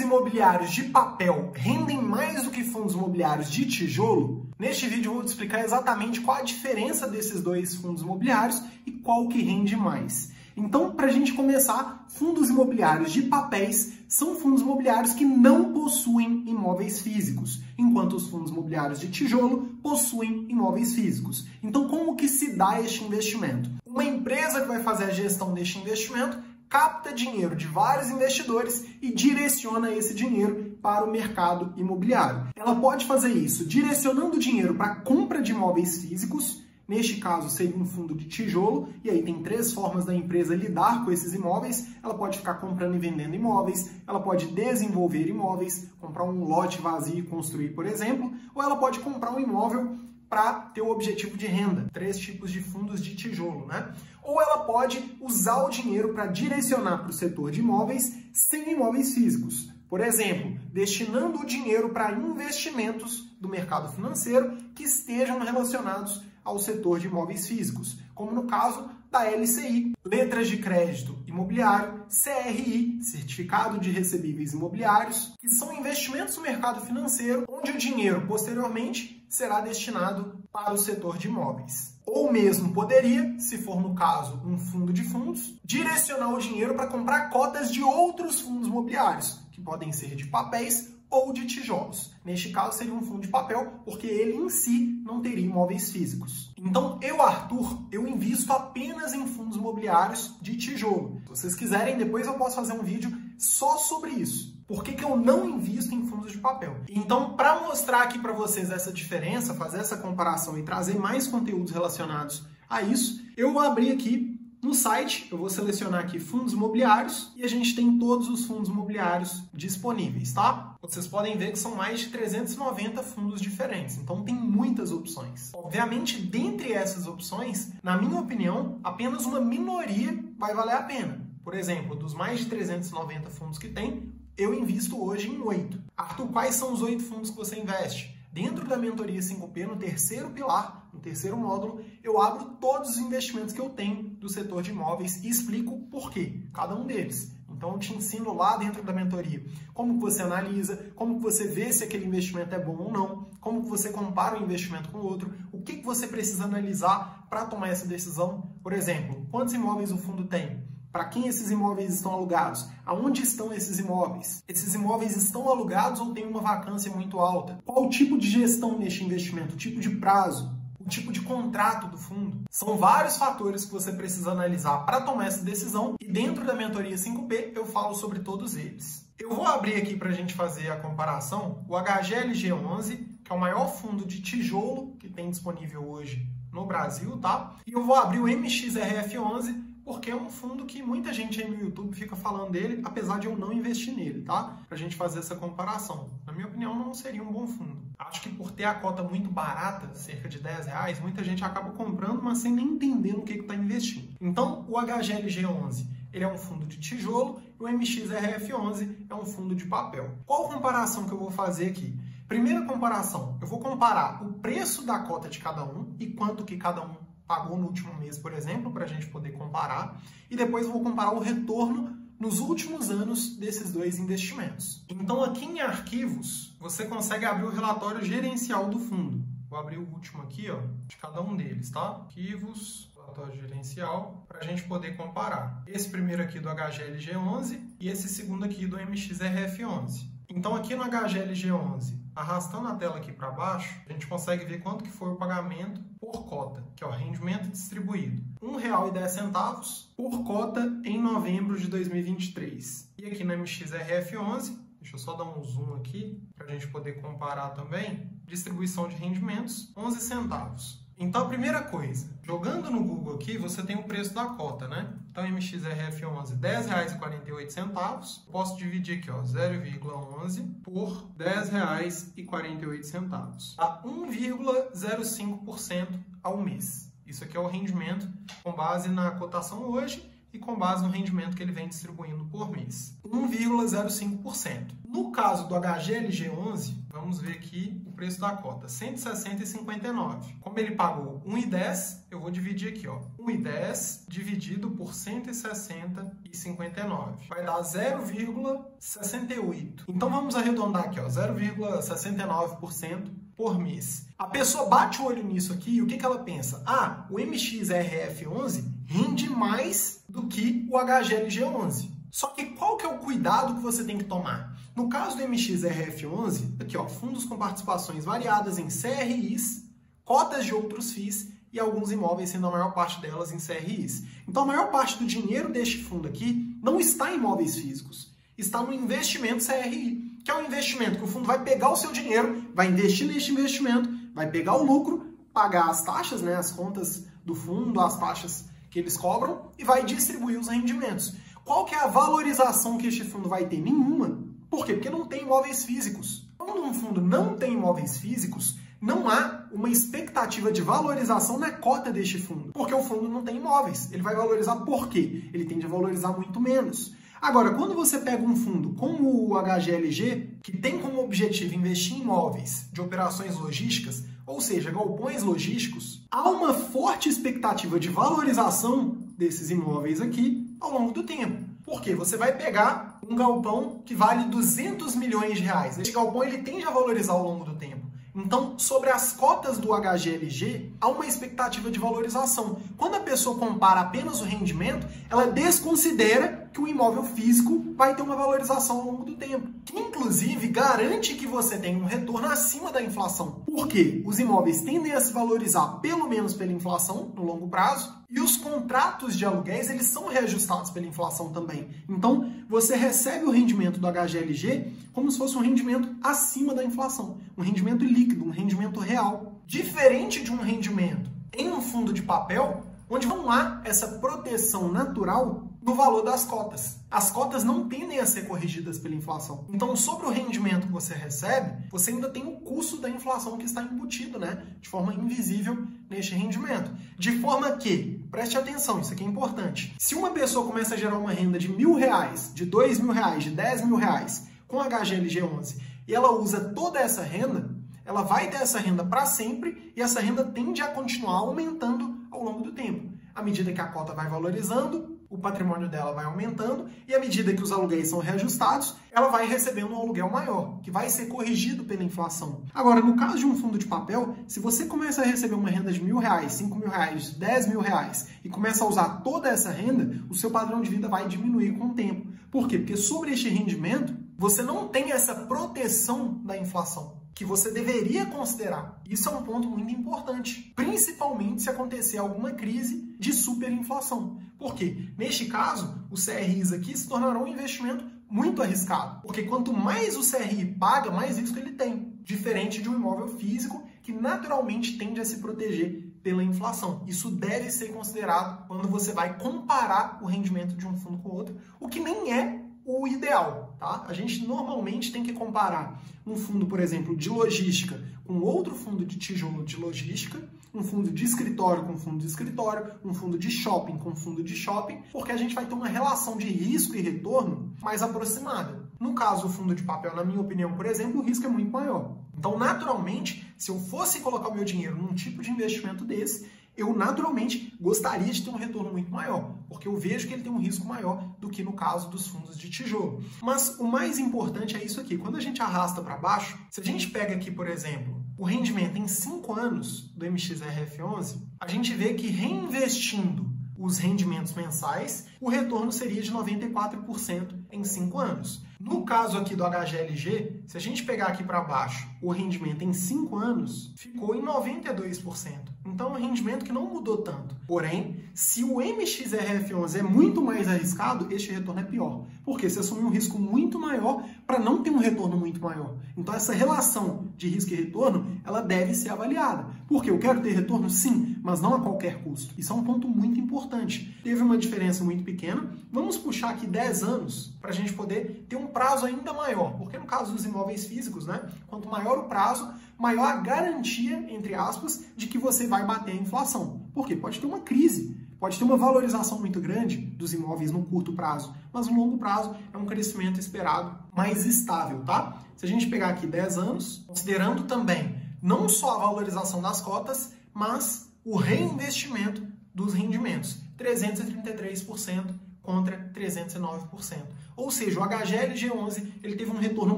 imobiliários de papel rendem mais do que fundos imobiliários de tijolo? Neste vídeo eu vou te explicar exatamente qual a diferença desses dois fundos imobiliários e qual que rende mais. Então, para a gente começar, fundos imobiliários de papéis são fundos imobiliários que não possuem imóveis físicos, enquanto os fundos imobiliários de tijolo possuem imóveis físicos. Então, como que se dá este investimento? Uma empresa que vai fazer a gestão deste investimento capta dinheiro de vários investidores e direciona esse dinheiro para o mercado imobiliário. Ela pode fazer isso direcionando o dinheiro para a compra de imóveis físicos. Neste caso, seria um fundo de tijolo, e aí tem três formas da empresa lidar com esses imóveis. Ela pode ficar comprando e vendendo imóveis, ela pode desenvolver imóveis, comprar um lote vazio e construir, por exemplo, ou ela pode comprar um imóvel para ter o objetivo de renda. Três tipos de fundos de tijolo, né? Ou ela pode usar o dinheiro para direcionar para o setor de imóveis sem imóveis físicos. Por exemplo, destinando o dinheiro para investimentos do mercado financeiro que estejam relacionados ao setor de imóveis físicos, como no caso da LCI, letras de crédito imobiliário, CRI, certificado de recebíveis imobiliários, que são investimentos no mercado financeiro, onde o dinheiro posteriormente será destinado para o setor de imóveis. Ou mesmo poderia, se for no caso um fundo de fundos, direcionar o dinheiro para comprar cotas de outros fundos imobiliários, que podem ser de papéis ou de tijolos. Neste caso, seria um fundo de papel, porque ele em si não teria imóveis físicos. Então, Arthur, eu invisto apenas em fundos imobiliários de tijolo. Se vocês quiserem, depois eu posso fazer um vídeo só sobre isso. Por que eu não invisto em fundos de papel? Então, para mostrar aqui para vocês essa diferença, fazer essa comparação e trazer mais conteúdos relacionados a isso, eu vou abrir aqui no site, eu vou selecionar aqui fundos imobiliários e a gente tem todos os fundos imobiliários disponíveis, tá? Vocês podem ver que são mais de 390 fundos diferentes, então tem muitas opções. Obviamente, dentre essas opções, na minha opinião, apenas uma minoria vai valer a pena. Por exemplo, dos mais de 390 fundos que tem, eu invisto hoje em 8. Arthur, quais são os 8 fundos que você investe? Dentro da mentoria 5P, no terceiro pilar, no terceiro módulo, eu abro todos os investimentos que eu tenho do setor de imóveis e explico por quê, cada um deles. Então, eu te ensino lá dentro da mentoria como que você analisa, como que você vê se aquele investimento é bom ou não, como que você compara um investimento com o outro, o que que você precisa analisar para tomar essa decisão. Por exemplo, quantos imóveis o fundo tem? Para quem esses imóveis estão alugados? Aonde estão esses imóveis? Esses imóveis estão alugados ou têm uma vacância muito alta? Qual o tipo de gestão neste investimento? O tipo de prazo? O tipo de contrato do fundo? São vários fatores que você precisa analisar para tomar essa decisão e dentro da mentoria 5P eu falo sobre todos eles. Eu vou abrir aqui para a gente fazer a comparação o HGLG11, que é o maior fundo de tijolo que tem disponível hoje no Brasil, tá? E eu vou abrir o MXRF11, porque é um fundo que muita gente aí no YouTube fica falando dele, apesar de eu não investir nele, tá? Pra gente fazer essa comparação. Na minha opinião, não seria um bom fundo. Acho que por ter a cota muito barata, cerca de R$10, muita gente acaba comprando, mas sem nem entender no que está investindo. Então, o HGLG11, ele é um fundo de tijolo, e o MXRF11 é um fundo de papel. Qual comparação que eu vou fazer aqui? Primeira comparação, eu vou comparar o preço da cota de cada um e quanto que cada um pagou no último mês, por exemplo, para a gente poder comparar. E depois eu vou comparar o retorno nos últimos anos desses dois investimentos. Então, aqui em arquivos, você consegue abrir o relatório gerencial do fundo. Vou abrir o último aqui, ó, de cada um deles, tá? Arquivos, relatório gerencial, para a gente poder comparar. Esse primeiro aqui do HGLG11 e esse segundo aqui do MXRF11. Então, aqui no HGLG11, arrastando a tela aqui para baixo, a gente consegue ver quanto que foi o pagamento por cota, que é o rendimento distribuído. R$1,10 por cota em novembro de 2023. E aqui no MXRF11, deixa eu só dar um zoom aqui, para a gente poder comparar também, distribuição de rendimentos, 11 centavos. Então, a primeira coisa, jogando no Google aqui, você tem o preço da cota, né? Então, MXRF11, R$10,48. Posso dividir aqui, ó, 0,11 por R$10,48. Dá 1,05% ao mês. Isso aqui é o rendimento com base na cotação hoje e com base no rendimento que ele vem distribuindo por mês. 1,05%. No caso do HGLG11, vamos ver aqui o preço da cota, 160,59. Como ele pagou 1,10, eu vou dividir aqui, ó, 1,10 dividido por 160,59. Vai dar 0,68. Então vamos arredondar aqui, ó, 0,69% por mês. A pessoa bate o olho nisso aqui e o que ela pensa? Ah, o MXRF11 rende mais do que o HGLG11. Só que qual que é o cuidado que você tem que tomar? No caso do MXRF11, aqui ó, fundos com participações variadas em CRIs, cotas de outros FIIs e alguns imóveis, sendo a maior parte delas em CRIs. Então a maior parte do dinheiro deste fundo aqui não está em imóveis físicos, está no investimento CRI, que é um investimento que o fundo vai pegar o seu dinheiro, vai investir neste investimento, vai pegar o lucro, pagar as taxas, né, as contas do fundo, as taxas que eles cobram e vai distribuir os rendimentos. Qual que é a valorização que este fundo vai ter? Nenhuma. Por quê? Porque não tem imóveis físicos. Quando um fundo não tem imóveis físicos, não há uma expectativa de valorização na cota deste fundo, porque o fundo não tem imóveis. Ele vai valorizar por quê? Ele tende a valorizar muito menos. Agora, quando você pega um fundo como o HGLG, que tem como objetivo investir em imóveis de operações logísticas, ou seja, galpões logísticos, há uma forte expectativa de valorização desses imóveis aqui ao longo do tempo. Porque você vai pegar um galpão que vale 200 milhões de reais. Esse galpão ele tende a valorizar ao longo do tempo. Então, sobre as cotas do HGLG, há uma expectativa de valorização. Quando a pessoa compara apenas o rendimento, ela desconsidera que o imóvel físico vai ter uma valorização ao longo do tempo, que inclusive garante que você tenha um retorno acima da inflação. Por quê? Os imóveis tendem a se valorizar pelo menos pela inflação no longo prazo, e os contratos de aluguéis eles são reajustados pela inflação também. Então, você recebe o rendimento do HGLG como se fosse um rendimento acima da inflação, um rendimento líquido, um rendimento real, diferente de um rendimento em um fundo de papel, onde não há essa proteção natural do valor das cotas. As cotas não tendem a ser corrigidas pela inflação. Então, sobre o rendimento que você recebe, você ainda tem o custo da inflação que está embutido, né, de forma invisível neste rendimento. De forma que, preste atenção, isso aqui é importante. Se uma pessoa começa a gerar uma renda de R$1.000, de R$2.000, de R$10.000 com HGLG11 e ela usa toda essa renda, ela vai ter essa renda para sempre e essa renda tende a continuar aumentando ao longo do tempo. À medida que a cota vai valorizando, o patrimônio dela vai aumentando e à medida que os aluguéis são reajustados, ela vai recebendo um aluguel maior, que vai ser corrigido pela inflação. Agora, no caso de um fundo de papel, se você começa a receber uma renda de R$1.000, R$5.000, R$10.000 e começa a usar toda essa renda, o seu padrão de vida vai diminuir com o tempo. Por quê? Porque sobre este rendimento, você não tem essa proteção da inflação que você deveria considerar. Isso é um ponto muito importante, principalmente se acontecer alguma crise de superinflação. Por quê? Neste caso, os CRIs aqui se tornarão um investimento muito arriscado, porque quanto mais o CRI paga, mais risco ele tem, diferente de um imóvel físico que naturalmente tende a se proteger pela inflação. Isso deve ser considerado quando você vai comparar o rendimento de um fundo com o outro, o que nem é o ideal, tá? A gente normalmente tem que comparar um fundo, por exemplo, de logística com outro fundo de tijolo de logística, um fundo de escritório com fundo de escritório, um fundo de shopping com fundo de shopping, porque a gente vai ter uma relação de risco e retorno mais aproximada. No caso, o fundo de papel, na minha opinião, por exemplo, o risco é muito maior. Então, naturalmente, se eu fosse colocar o meu dinheiro num tipo de investimento desse, eu naturalmente gostaria de ter um retorno muito maior, porque eu vejo que ele tem um risco maior do que no caso dos fundos de tijolo. Mas o mais importante é isso aqui, quando a gente arrasta para baixo, se a gente pega aqui, por exemplo, o rendimento em 5 anos do MXRF11, a gente vê que reinvestindo os rendimentos mensais, o retorno seria de 94% em 5 anos. No caso aqui do HGLG, se a gente pegar aqui para baixo, o rendimento em 5 anos ficou em 92%. Então é um rendimento que não mudou tanto. Porém, se o MXRF11 é muito mais arriscado, este retorno é pior. Porque você assume um risco muito maior para não ter um retorno muito maior. Então essa relação de risco e retorno, ela deve ser avaliada. Porque eu quero ter retorno? Sim, mas não a qualquer custo. Isso é um ponto muito importante. Teve uma diferença muito pequena. Vamos puxar aqui 10 anos para a gente poder ter um prazo ainda maior. Porque no caso dos imóveis físicos, né, quanto maior o prazo, maior a garantia, entre aspas, de que você vai bater a inflação. Porque pode ter uma crise. Pode ter uma valorização muito grande dos imóveis no curto prazo, mas no longo prazo é um crescimento esperado mais estável, tá? Se a gente pegar aqui 10 anos, considerando também não só a valorização das cotas, mas o reinvestimento dos rendimentos, 333% contra 309%. Ou seja, o HGLG11 ele teve um retorno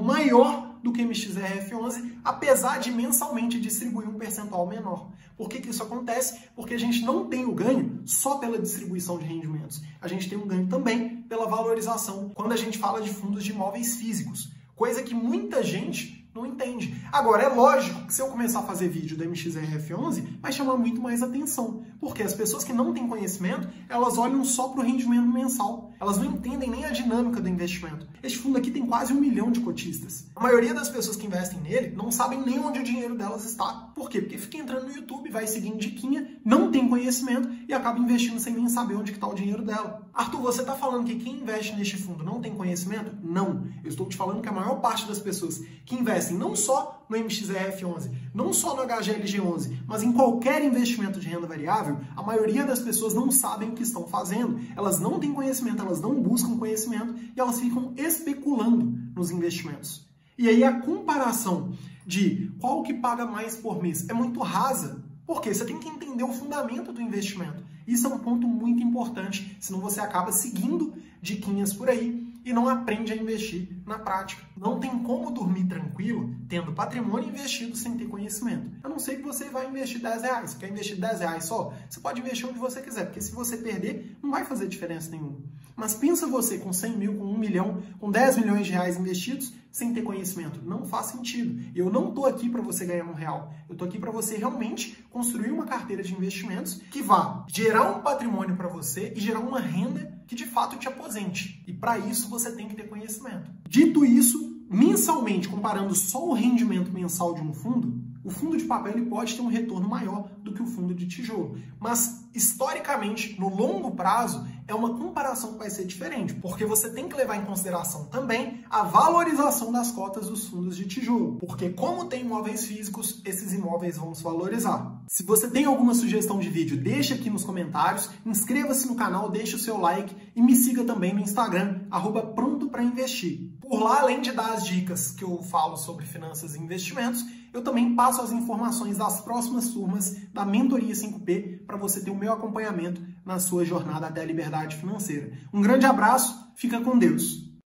maior do que o MXRF11, apesar de mensalmente distribuir um percentual menor. Por que isso acontece? Porque a gente não tem o ganho só pela distribuição de rendimentos. A gente tem um ganho também pela valorização quando a gente fala de fundos de imóveis físicos, coisa que muita gente não entende. Agora, é lógico que se eu começar a fazer vídeo do MXRF11, vai chamar muito mais atenção, porque as pessoas que não têm conhecimento, elas olham só para o rendimento mensal. Elas não entendem nem a dinâmica do investimento. Este fundo aqui tem quase 1 milhão de cotistas. A maioria das pessoas que investem nele não sabem nem onde o dinheiro delas está. Por quê? Porque fica entrando no YouTube, vai seguindo diquinha, não tem conhecimento e acaba investindo sem nem saber onde está o dinheiro dela. Arthur, você está falando que quem investe neste fundo não tem conhecimento? Não. Eu estou te falando que a maior parte das pessoas que investem não só no MXRF11, não só no HGLG11, mas em qualquer investimento de renda variável, a maioria das pessoas não sabem o que estão fazendo. Elas não têm conhecimento, elas não buscam conhecimento e elas ficam especulando nos investimentos. E aí a comparação de qual que paga mais por mês é muito rasa, porque você tem que entender o fundamento do investimento. Isso é um ponto muito importante, senão você acaba seguindo diquinhas por aí e não aprende a investir na prática. Não tem como dormir tranquilo tendo patrimônio investido sem ter conhecimento. A não ser que você vai investir R$10. Você quer investir R$10 só? Você pode investir onde você quiser, porque se você perder, não vai fazer diferença nenhuma. Mas pensa você com 100 mil, com 1 milhão, com 10 milhões de reais investidos sem ter conhecimento. Não faz sentido. Eu não estou aqui para você ganhar R$1. Eu estou aqui para você realmente construir uma carteira de investimentos que vá gerar um patrimônio para você e gerar uma renda que de fato te aposente. E para isso você tem que ter conhecimento. Dito isso, mensalmente, comparando só o rendimento mensal de um fundo, o fundo de papel ele pode ter um retorno maior do que o fundo de tijolo. Mas, historicamente, no longo prazo, é uma comparação que vai ser diferente, porque você tem que levar em consideração também a valorização das cotas dos fundos de tijolo. Porque como tem imóveis físicos, esses imóveis vão se valorizar. Se você tem alguma sugestão de vídeo, deixa aqui nos comentários, inscreva-se no canal, deixe o seu like e me siga também no Instagram, @prontoprainvestir. Por lá, além de dar as dicas que eu falo sobre finanças e investimentos, eu também passo as informações das próximas turmas da Mentoria 5P para você ter o meu acompanhamento na sua jornada até a liberdade financeira. Um grande abraço, fica com Deus!